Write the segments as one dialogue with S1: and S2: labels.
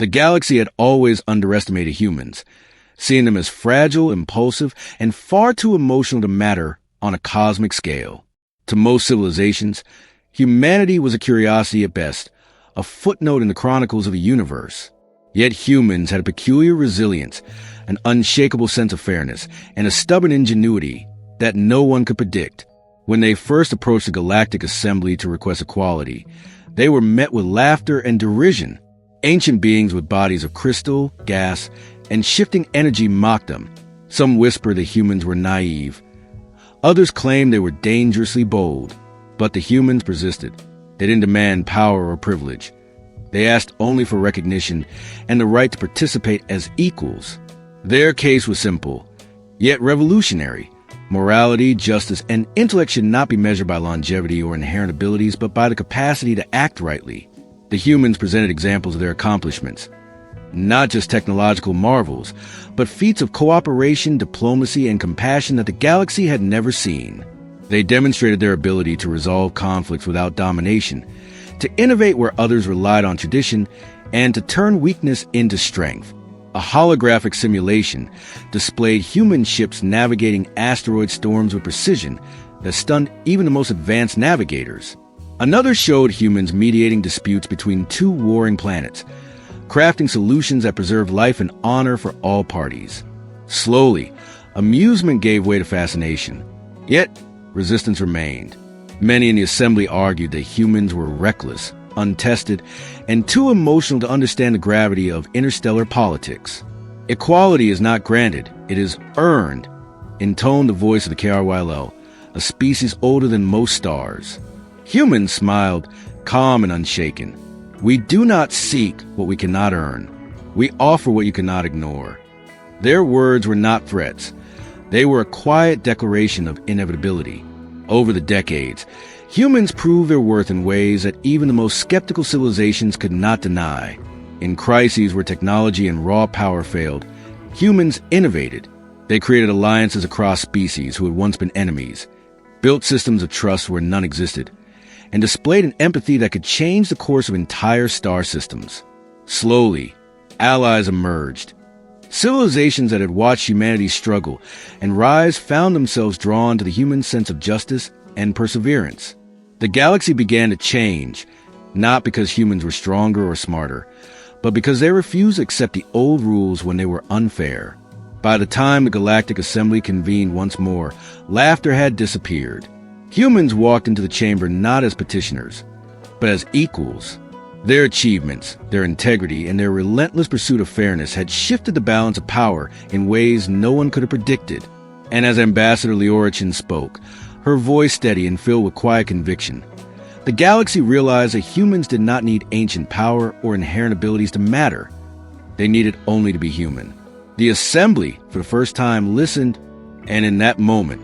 S1: The galaxy had always underestimated humans, seeing them as fragile, impulsive, and far too emotional to matter on a cosmic scale. To most civilizations, humanity was a curiosity at best, a footnote in the chronicles of the universe. Yet humans had a peculiar resilience, an unshakable sense of fairness, and a stubborn ingenuity that no one could predict. When they first approached the Galactic Assembly to request equality, they were met with laughter and derision. Ancient beings with bodies of crystal, gas, and shifting energy mocked them. Some whispered that humans were naive. Others claimed they were dangerously bold. But the humans persisted. They didn't demand power or privilege. They asked only for recognition and the right to participate as equals. Their case was simple, yet revolutionary. Morality, justice, and intellect should not be measured by longevity or inherent abilities, but by the capacity to act rightly. The humans presented examples of their accomplishments. Not just technological marvels, but feats of cooperation, diplomacy, and compassion that the galaxy had never seen. They demonstrated their ability to resolve conflicts without domination, to innovate where others relied on tradition, and to turn weakness into strength. A holographic simulation displayed human ships navigating asteroid storms with precision that stunned even the most advanced navigators. Another showed humans mediating disputes between two warring planets, crafting solutions that preserved life and honor for all parties. Slowly, amusement gave way to fascination. Yet, resistance remained. Many in the assembly argued that humans were reckless, untested, and too emotional to understand the gravity of interstellar politics. Equality is not granted, it is earned, intoned the voice of the KRYLL, a species older than most stars. Humans smiled, calm and unshaken. We do not seek what we cannot earn. We offer what you cannot ignore. Their words were not threats. They were a quiet declaration of inevitability. Over the decades, humans proved their worth in ways that even the most skeptical civilizations could not deny. In crises where technology and raw power failed, humans innovated. They created alliances across species who had once been enemies, built systems of trust where none existed, and displayed an empathy that could change the course of entire star systems. Slowly, allies emerged. Civilizations that had watched humanity struggle and rise found themselves drawn to the human sense of justice and perseverance. The galaxy began to change, not because humans were stronger or smarter, but because they refused to accept the old rules when they were unfair. By the time the Galactic Assembly convened once more, laughter had disappeared. Humans walked into the chamber not as petitioners, but as equals. Their achievements, their integrity, and their relentless pursuit of fairness had shifted the balance of power in ways no one could have predicted. And as Ambassador Leorichin spoke, her voice steady and filled with quiet conviction, the galaxy realized that humans did not need ancient power or inherent abilities to matter. They needed only to be human. The Assembly, for the first time, listened, and in that moment,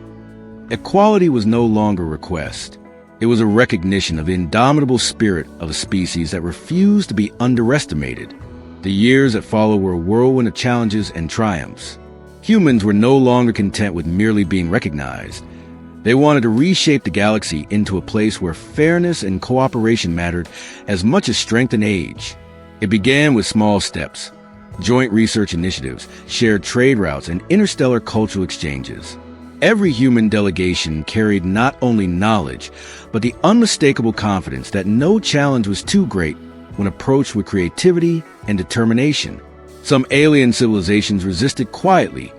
S1: equality was no longer a request. It was a recognition of the indomitable spirit of a species that refused to be underestimated. The years that followed were a whirlwind of challenges and triumphs. Humans were no longer content with merely being recognized. They wanted to reshape the galaxy into a place where fairness and cooperation mattered as much as strength and age. It began with small steps, joint research initiatives, shared trade routes, and interstellar cultural exchanges. Every human delegation carried not only knowledge, but the unmistakable confidence that no challenge was too great when approached with creativity and determination. Some alien civilizations resisted quietly,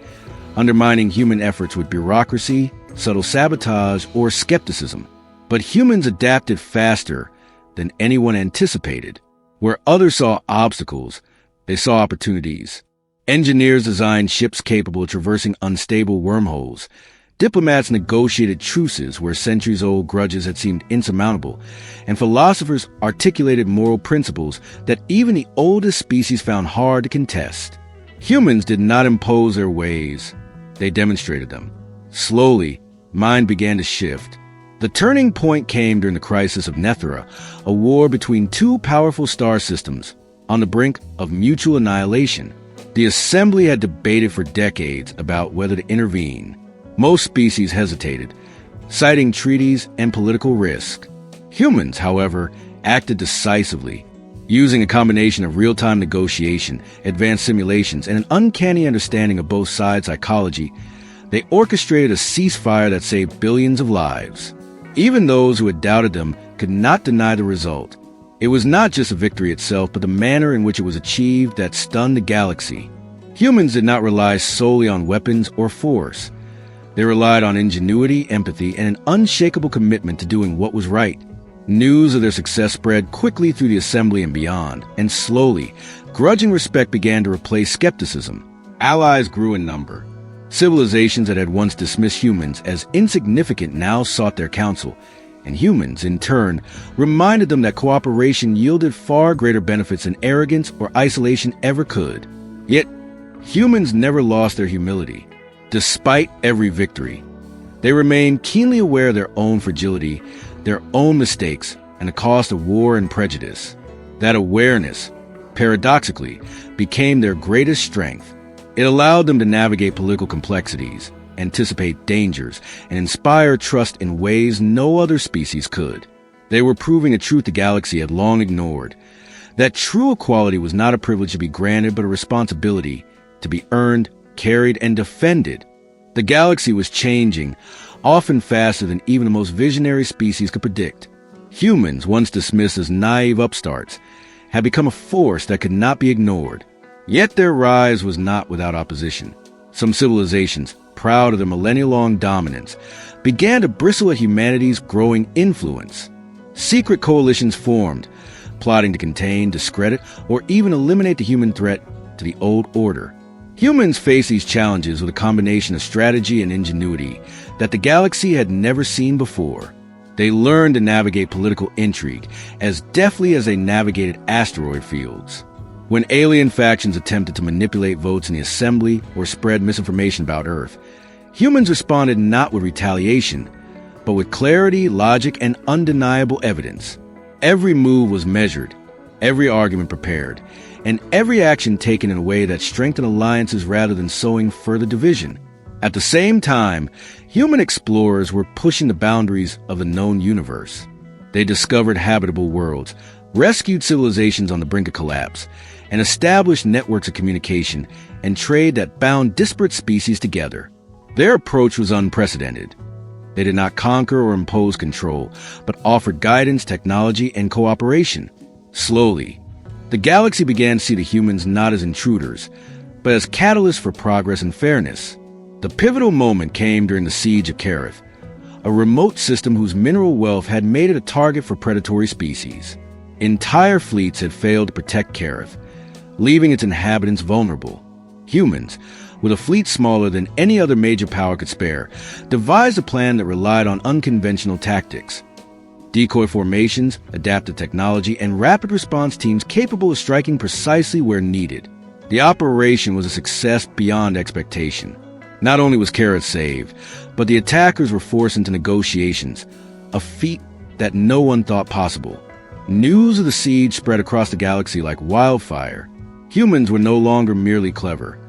S1: undermining human efforts with bureaucracy, subtle sabotage, or skepticism. But humans adapted faster than anyone anticipated. Where others saw obstacles, they saw opportunities. Engineers designed ships capable of traversing unstable wormholes. Diplomats negotiated truces where centuries-old grudges had seemed insurmountable. And philosophers articulated moral principles that even the oldest species found hard to contest. Humans did not impose their ways. They demonstrated them. Slowly, mind began to shift. The turning point came during the crisis of Nethera, a war between two powerful star systems on the brink of mutual annihilation. The Assembly had debated for decades about whether to intervene. Most species hesitated, citing treaties and political risk. Humans, however, acted decisively. Using a combination of real-time negotiation, advanced simulations, and an uncanny understanding of both sides' psychology, they orchestrated a ceasefire that saved billions of lives. Even those who had doubted them could not deny the result. It was not just a victory itself, but the manner in which it was achieved that stunned the galaxy. Humans did not rely solely on weapons or force. They relied on ingenuity, empathy, and an unshakable commitment to doing what was right. News of their success spread quickly through the assembly and beyond, and slowly, grudging respect began to replace skepticism. Allies grew in number. Civilizations that had once dismissed humans as insignificant now sought their counsel, and humans, in turn, reminded them that cooperation yielded far greater benefits than arrogance or isolation ever could. Yet, humans never lost their humility. Despite every victory, they remained keenly aware of their own fragility, their own mistakes, and the cost of war and prejudice. That awareness, paradoxically, became their greatest strength. It allowed them to navigate political complexities, anticipate dangers, and inspire trust in ways no other species could. They were proving a truth the galaxy had long ignored, that true equality was not a privilege to be granted but a responsibility to be earned, carried, and defended. The galaxy was changing, often faster than even the most visionary species could predict. Humans, once dismissed as naive upstarts, had become a force that could not be ignored. Yet their rise was not without opposition. Some civilizations, proud of their millennia-long dominance, began to bristle at humanity's growing influence. Secret coalitions formed, plotting to contain, discredit, or even eliminate the human threat to the old order. Humans faced these challenges with a combination of strategy and ingenuity that the galaxy had never seen before. They learned to navigate political intrigue as deftly as they navigated asteroid fields. When alien factions attempted to manipulate votes in the assembly or spread misinformation about Earth, humans responded not with retaliation, but with clarity, logic, and undeniable evidence. Every move was measured, every argument prepared, and every action taken in a way that strengthened alliances rather than sowing further division. At the same time, human explorers were pushing the boundaries of the known universe. They discovered habitable worlds, rescued civilizations on the brink of collapse, and established networks of communication and trade that bound disparate species together. Their approach was unprecedented. They did not conquer or impose control, but offered guidance, technology, and cooperation. Slowly, the galaxy began to see the humans not as intruders, but as catalysts for progress and fairness. The pivotal moment came during the siege of Kareth, a remote system whose mineral wealth had made it a target for predatory species. Entire fleets had failed to protect Kareth, leaving its inhabitants vulnerable. Humans, with a fleet smaller than any other major power could spare, devised a plan that relied on unconventional tactics. Decoy formations, adaptive technology, and rapid response teams capable of striking precisely where needed. The operation was a success beyond expectation. Not only was Kareth saved, but the attackers were forced into negotiations, a feat that no one thought possible. News of the siege spread across the galaxy like wildfire. Humans were no longer merely clever.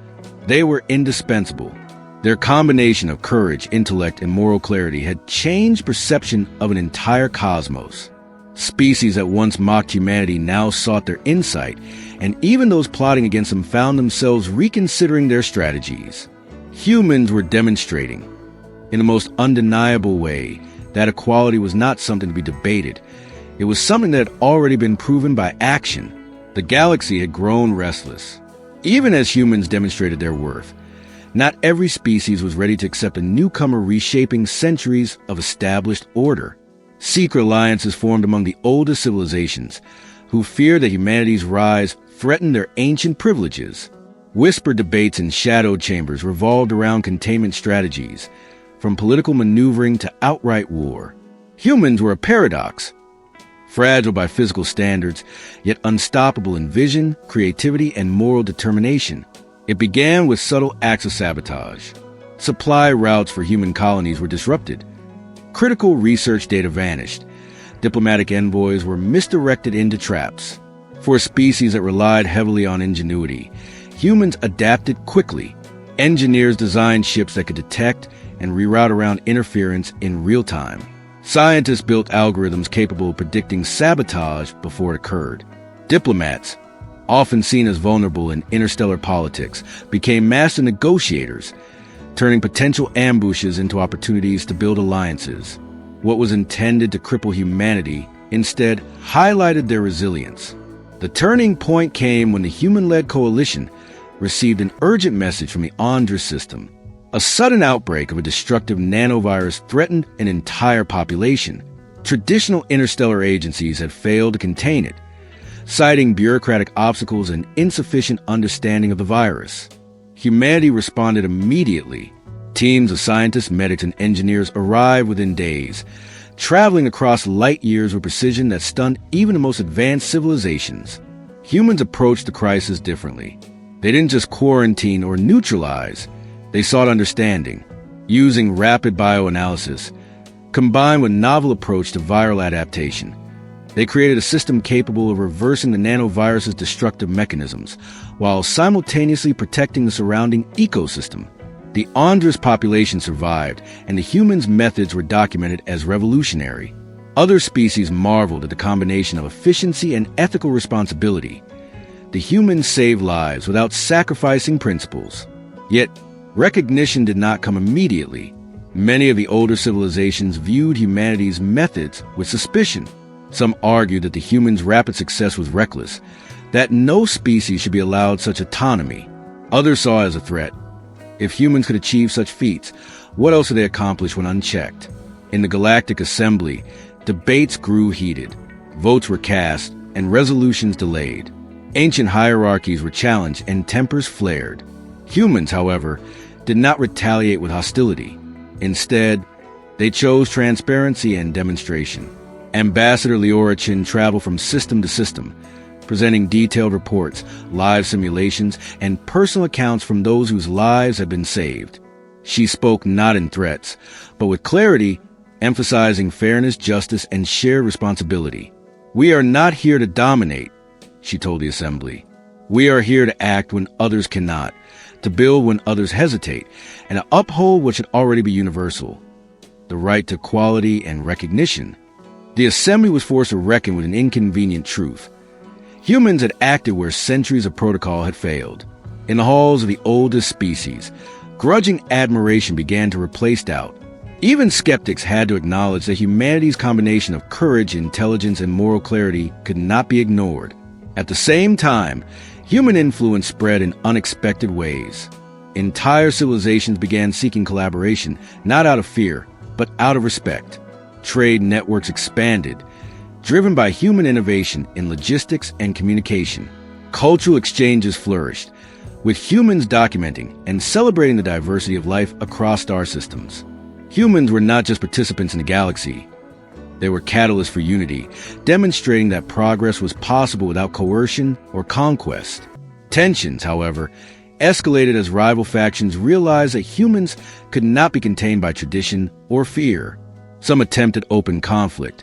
S1: They were indispensable. Their combination of courage, intellect, and moral clarity had changed perception of an entire cosmos. Species that once mocked humanity now sought their insight, and even those plotting against them found themselves reconsidering their strategies. Humans were demonstrating, in the most undeniable way, that equality was not something to be debated. It was something that had already been proven by action. The galaxy had grown restless. Even as humans demonstrated their worth, not every species was ready to accept a newcomer reshaping centuries of established order. Secret alliances formed among the oldest civilizations, who feared that humanity's rise threatened their ancient privileges. Whispered debates in shadow chambers revolved around containment strategies, from political maneuvering to outright war. Humans were a paradox, fragile by physical standards, yet unstoppable in vision, creativity, and moral determination. It began with subtle acts of sabotage. Supply routes for human colonies were disrupted. Critical research data vanished. Diplomatic envoys were misdirected into traps. For a species that relied heavily on ingenuity, humans adapted quickly. Engineers designed ships that could detect and reroute around interference in real time. Scientists built algorithms capable of predicting sabotage before it occurred. Diplomats, often seen as vulnerable in interstellar politics, became master negotiators, turning potential ambushes into opportunities to build alliances. What was intended to cripple humanity instead highlighted their resilience. The turning point came when the human-led coalition received an urgent message from the Andrus system. A sudden outbreak of a destructive nanovirus threatened an entire population. Traditional interstellar agencies had failed to contain it, citing bureaucratic obstacles and insufficient understanding of the virus. Humanity responded immediately. Teams of scientists, medics, and engineers arrived within days, traveling across light years with precision that stunned even the most advanced civilizations. Humans approached the crisis differently. They didn't just quarantine or neutralize, they sought understanding. Using rapid bioanalysis, combined with novel approach to viral adaptation, they created a system capable of reversing the nanovirus's destructive mechanisms, while simultaneously protecting the surrounding ecosystem. The Andrus population survived, and the humans' methods were documented as revolutionary. Other species marveled at the combination of efficiency and ethical responsibility. The humans saved lives without sacrificing principles. Yet, recognition did not come immediately. Many of the older civilizations viewed humanity's methods with suspicion. Some argued that the humans' rapid success was reckless, that no species should be allowed such autonomy. Others saw it as a threat. If humans could achieve such feats, what else would they accomplish when unchecked? In the Galactic Assembly, debates grew heated. Votes were cast and resolutions delayed. Ancient hierarchies were challenged and tempers flared. Humans, however, did not retaliate with hostility. Instead, they chose transparency and demonstration. Ambassador Leora Chin traveled from system to system, presenting detailed reports, live simulations, and personal accounts from those whose lives had been saved. She spoke not in threats, but with clarity, emphasizing fairness, justice, and shared responsibility. "We are not here to dominate," she told the assembly. "We are here to act when others cannot, to build when others hesitate, and to uphold what should already be universal: the right to equality and recognition." The assembly was forced to reckon with an inconvenient truth. Humans had acted where centuries of protocol had failed. In the halls of the oldest species, grudging admiration began to replace doubt. Even skeptics had to acknowledge that humanity's combination of courage, intelligence, and moral clarity could not be ignored. At the same time, human influence spread in unexpected ways. Entire civilizations began seeking collaboration, not out of fear, but out of respect. Trade networks expanded, driven by human innovation in logistics and communication. Cultural exchanges flourished, with humans documenting and celebrating the diversity of life across star systems. Humans were not just participants in the galaxy. They were catalysts for unity, demonstrating that progress was possible without coercion or conquest. Tensions, however, escalated as rival factions realized that humans could not be contained by tradition or fear. Some attempted open conflict,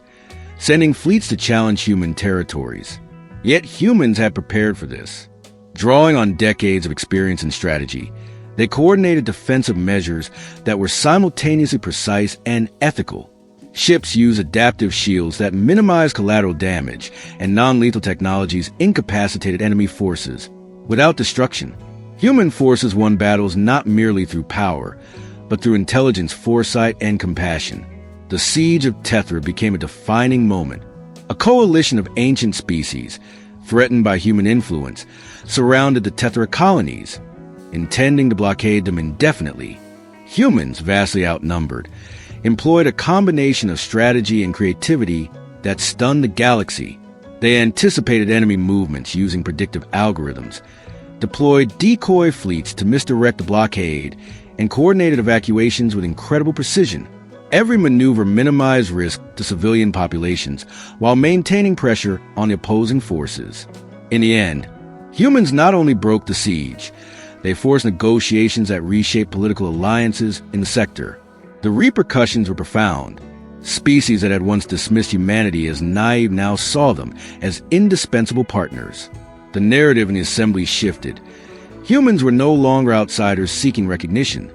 S1: sending fleets to challenge human territories. Yet humans had prepared for this. Drawing on decades of experience and strategy, they coordinated defensive measures that were simultaneously precise and ethical. Ships used adaptive shields that minimized collateral damage, and non-lethal technologies incapacitated enemy forces without destruction. Human forces won battles not merely through power, but through intelligence, foresight, and compassion. The siege of Tethra became a defining moment. A coalition of ancient species, threatened by human influence, surrounded the Tethra colonies, intending to blockade them indefinitely. Humans, vastly outnumbered, employed a combination of strategy and creativity that stunned the galaxy. They anticipated enemy movements using predictive algorithms, deployed decoy fleets to misdirect the blockade, and coordinated evacuations with incredible precision. Every maneuver minimized risk to civilian populations while maintaining pressure on the opposing forces. In the end, humans not only broke the siege, they forced negotiations that reshaped political alliances in the sector. The repercussions were profound. Species that had once dismissed humanity as naive now saw them as indispensable partners. The narrative in the assembly shifted. Humans were no longer outsiders seeking recognition.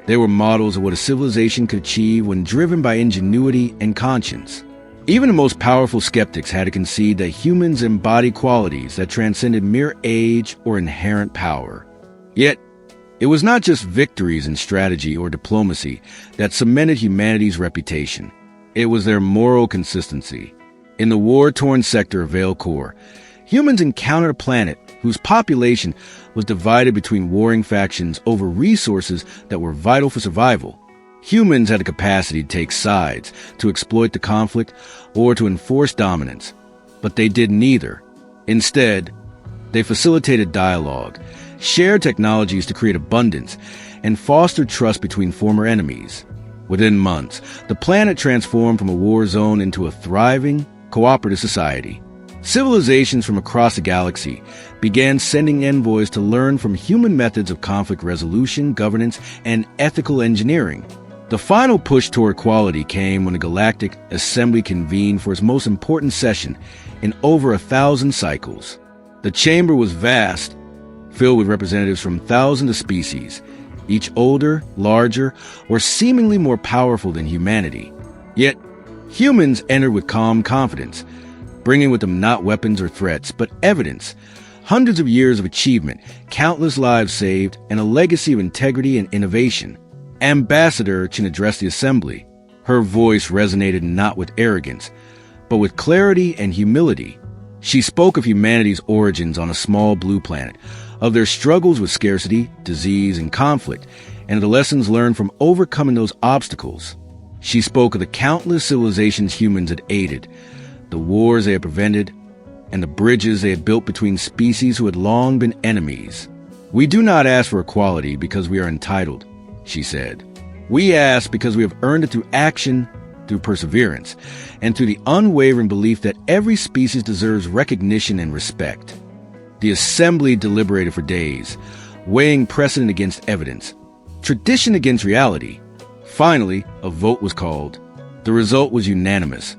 S1: They were models of what a civilization could achieve when driven by ingenuity and conscience. Even the most powerful skeptics had to concede that humans embody qualities that transcended mere age or inherent power. Yet, it was not just victories in strategy or diplomacy that cemented humanity's reputation. It was their moral consistency. In the war-torn sector of Valcor, humans encountered a planet whose population was divided between warring factions over resources that were vital for survival. Humans had the capacity to take sides, to exploit the conflict, or to enforce dominance. But they did neither. Instead, they facilitated dialogue, shared technologies to create abundance, and fostered trust between former enemies. Within months, the planet transformed from a war zone into a thriving, cooperative society. Civilizations from across the galaxy began sending envoys to learn from human methods of conflict resolution, governance, and ethical engineering. The final push toward equality came when the Galactic Assembly convened for its most important session in over 1,000 cycles. The chamber was vast, filled with representatives from thousands of species, each older, larger, or seemingly more powerful than humanity. Yet, humans entered with calm confidence, bringing with them not weapons or threats, but evidence, hundreds of years of achievement, countless lives saved, and a legacy of integrity and innovation. Ambassador Chen addressed the assembly. Her voice resonated not with arrogance, but with clarity and humility. She spoke of humanity's origins on a small blue planet, of their struggles with scarcity, disease, and conflict, and the lessons learned from overcoming those obstacles. She spoke of the countless civilizations humans had aided, the wars they had prevented, and the bridges they had built between species who had long been enemies. "We do not ask for equality because we are entitled," she said. "We ask because we have earned it through action, through perseverance, and through the unwavering belief that every species deserves recognition and respect." The assembly deliberated for days, weighing precedent against evidence, tradition against reality. Finally, a vote was called. The result was unanimous.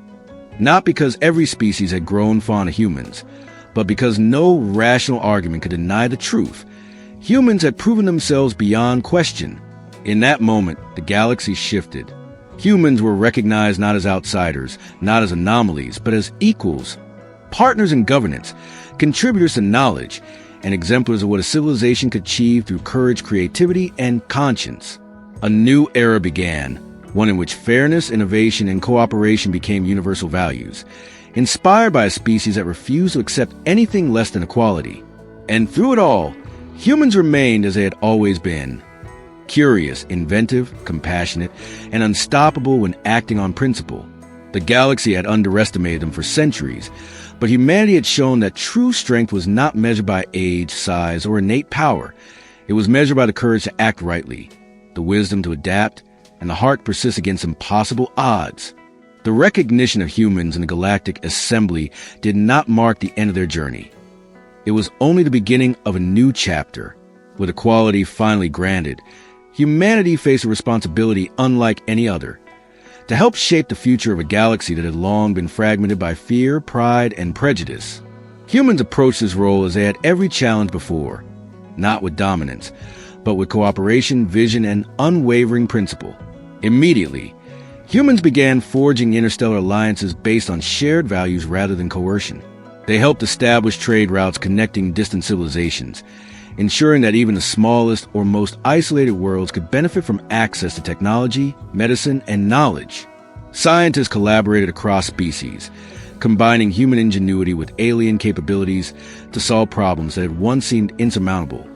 S1: Not because every species had grown fond of humans, but because no rational argument could deny the truth. Humans had proven themselves beyond question. In that moment, the galaxy shifted. Humans were recognized not as outsiders, not as anomalies, but as equals, partners in governance, contributors to knowledge, and exemplars of what a civilization could achieve through courage, creativity, and conscience. A new era began, one in which fairness, innovation, and cooperation became universal values, inspired by a species that refused to accept anything less than equality. And through it all, humans remained as they had always been. Curious, inventive, compassionate, and unstoppable when acting on principle. The galaxy had underestimated them for centuries, but humanity had shown that true strength was not measured by age, size, or innate power. It was measured by the courage to act rightly, the wisdom to adapt, and the heart to persist against impossible odds. The recognition of humans in the Galactic Assembly did not mark the end of their journey. It was only the beginning of a new chapter. With equality finally granted, humanity faced a responsibility unlike any other, to help shape the future of a galaxy that had long been fragmented by fear, pride, and prejudice. Humans approached this role as they had every challenge before, not with dominance, but with cooperation, vision, and unwavering principle. Immediately, humans began forging interstellar alliances based on shared values rather than coercion. They helped establish trade routes connecting distant civilizations, ensuring that even the smallest or most isolated worlds could benefit from access to technology, medicine, and knowledge. Scientists collaborated across species, combining human ingenuity with alien capabilities to solve problems that had once seemed insurmountable.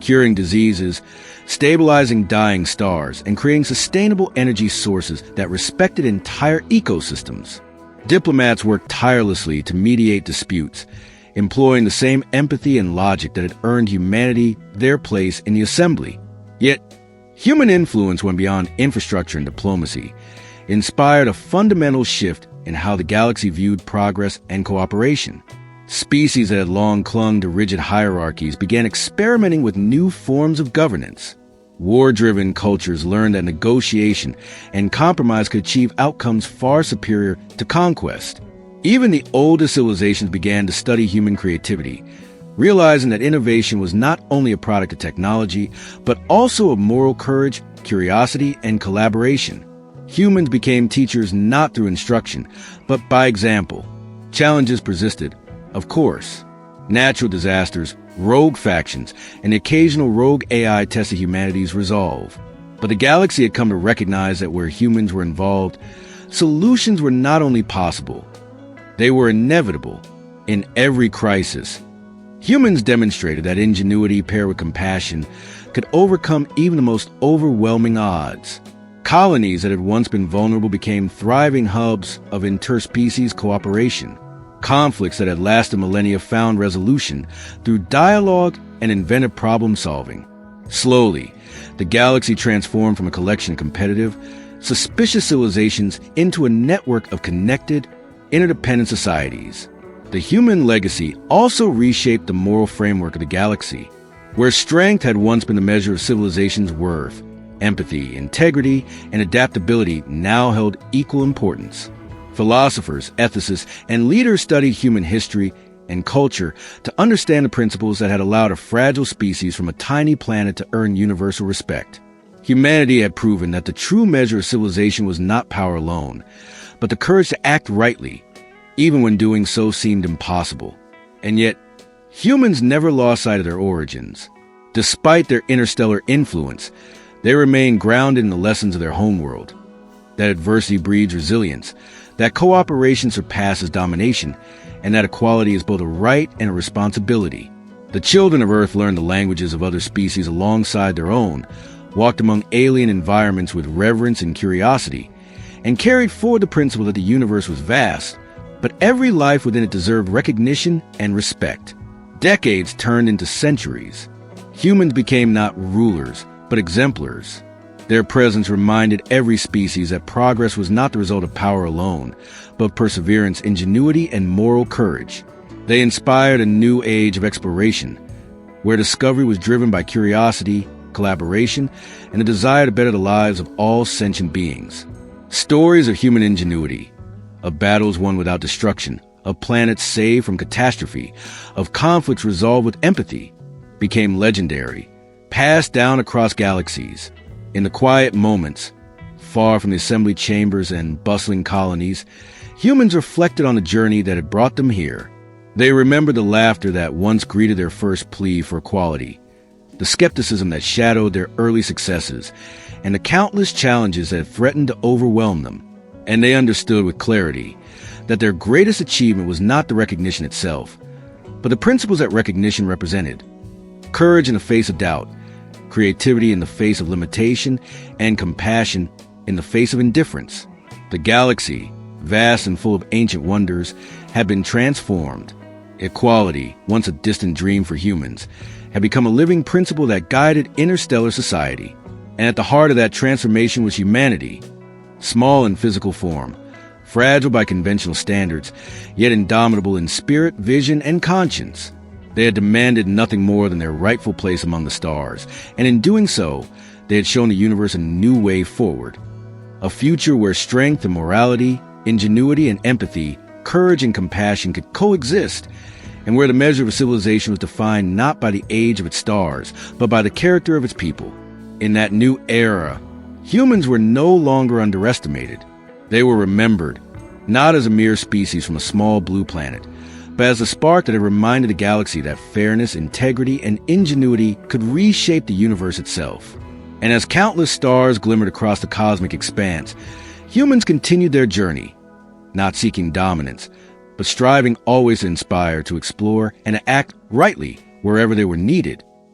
S1: Curing diseases, stabilizing dying stars, and creating sustainable energy sources that respected entire ecosystems. Diplomats worked tirelessly to mediate disputes, employing the same empathy and logic that had earned humanity their place in the assembly. Yet, human influence went beyond infrastructure and diplomacy, inspired a fundamental shift in how the galaxy viewed progress and cooperation. Species that had long clung to rigid hierarchies began experimenting with new forms of governance. War-driven cultures learned that negotiation and compromise could achieve outcomes far superior to conquest. Even the oldest civilizations began to study human creativity, realizing that innovation was not only a product of technology, but also of moral courage, curiosity, and collaboration. Humans became teachers not through instruction, but by example. Challenges persisted, of course. Natural disasters, rogue factions, and the occasional rogue AI tested humanity's resolve. But the galaxy had come to recognize that where humans were involved, solutions were not only possible, they were inevitable in every crisis. Humans demonstrated that ingenuity paired with compassion could overcome even the most overwhelming odds. Colonies that had once been vulnerable became thriving hubs of interspecies cooperation. Conflicts that had lasted millennia found resolution through dialogue and inventive problem-solving. Slowly, the galaxy transformed from a collection of competitive, suspicious civilizations into a network of connected, interdependent societies. The human legacy also reshaped the moral framework of the galaxy. Where strength had once been the measure of civilization's worth, empathy, integrity, and adaptability now held equal importance. Philosophers, ethicists, and leaders studied human history and culture to understand the principles that had allowed a fragile species from a tiny planet to earn universal respect. Humanity had proven that the true measure of civilization was not power alone, but the courage to act rightly, even when doing so seemed impossible. And yet, humans never lost sight of their origins. Despite their interstellar influence, they remained grounded in the lessons of their homeworld. That adversity breeds resilience, that cooperation surpasses domination, and that equality is both a right and a responsibility. The children of Earth learned the languages of other species alongside their own, walked among alien environments with reverence and curiosity, and carried forward the principle that the universe was vast, but every life within it deserved recognition and respect. Decades turned into centuries. Humans became not rulers, but exemplars. Their presence reminded every species that progress was not the result of power alone, but perseverance, ingenuity, and moral courage. They inspired a new age of exploration, where discovery was driven by curiosity, collaboration, and the desire to better the lives of all sentient beings. Stories of human ingenuity, of battles won without destruction, of planets saved from catastrophe, of conflicts resolved with empathy, became legendary, passed down across galaxies. In the quiet moments, far from the assembly chambers and bustling colonies, humans reflected on the journey that had brought them here. They remembered the laughter that once greeted their first plea for equality, the skepticism that shadowed their early successes, and the countless challenges that threatened to overwhelm them. And they understood with clarity that their greatest achievement was not the recognition itself, but the principles that recognition represented. Courage in the face of doubt, creativity in the face of limitation, and compassion in the face of indifference. The galaxy, vast and full of ancient wonders, had been transformed. Equality, once a distant dream for humans, had become a living principle that guided interstellar society. And at the heart of that transformation was humanity, small in physical form, fragile by conventional standards, yet indomitable in spirit, vision, and conscience. They had demanded nothing more than their rightful place among the stars, and in doing so, they had shown the universe a new way forward. A future where strength and morality, ingenuity and empathy, courage and compassion could coexist, and where the measure of a civilization was defined not by the age of its stars, but by the character of its people. In that new era, humans were no longer underestimated. They were remembered, not as a mere species from a small blue planet, but as the spark that had reminded the galaxy that fairness, integrity, and ingenuity could reshape the universe itself. And as countless stars glimmered across the cosmic expanse, humans continued their journey, not seeking dominance, but striving always to inspire, to explore, and to act rightly wherever they were needed.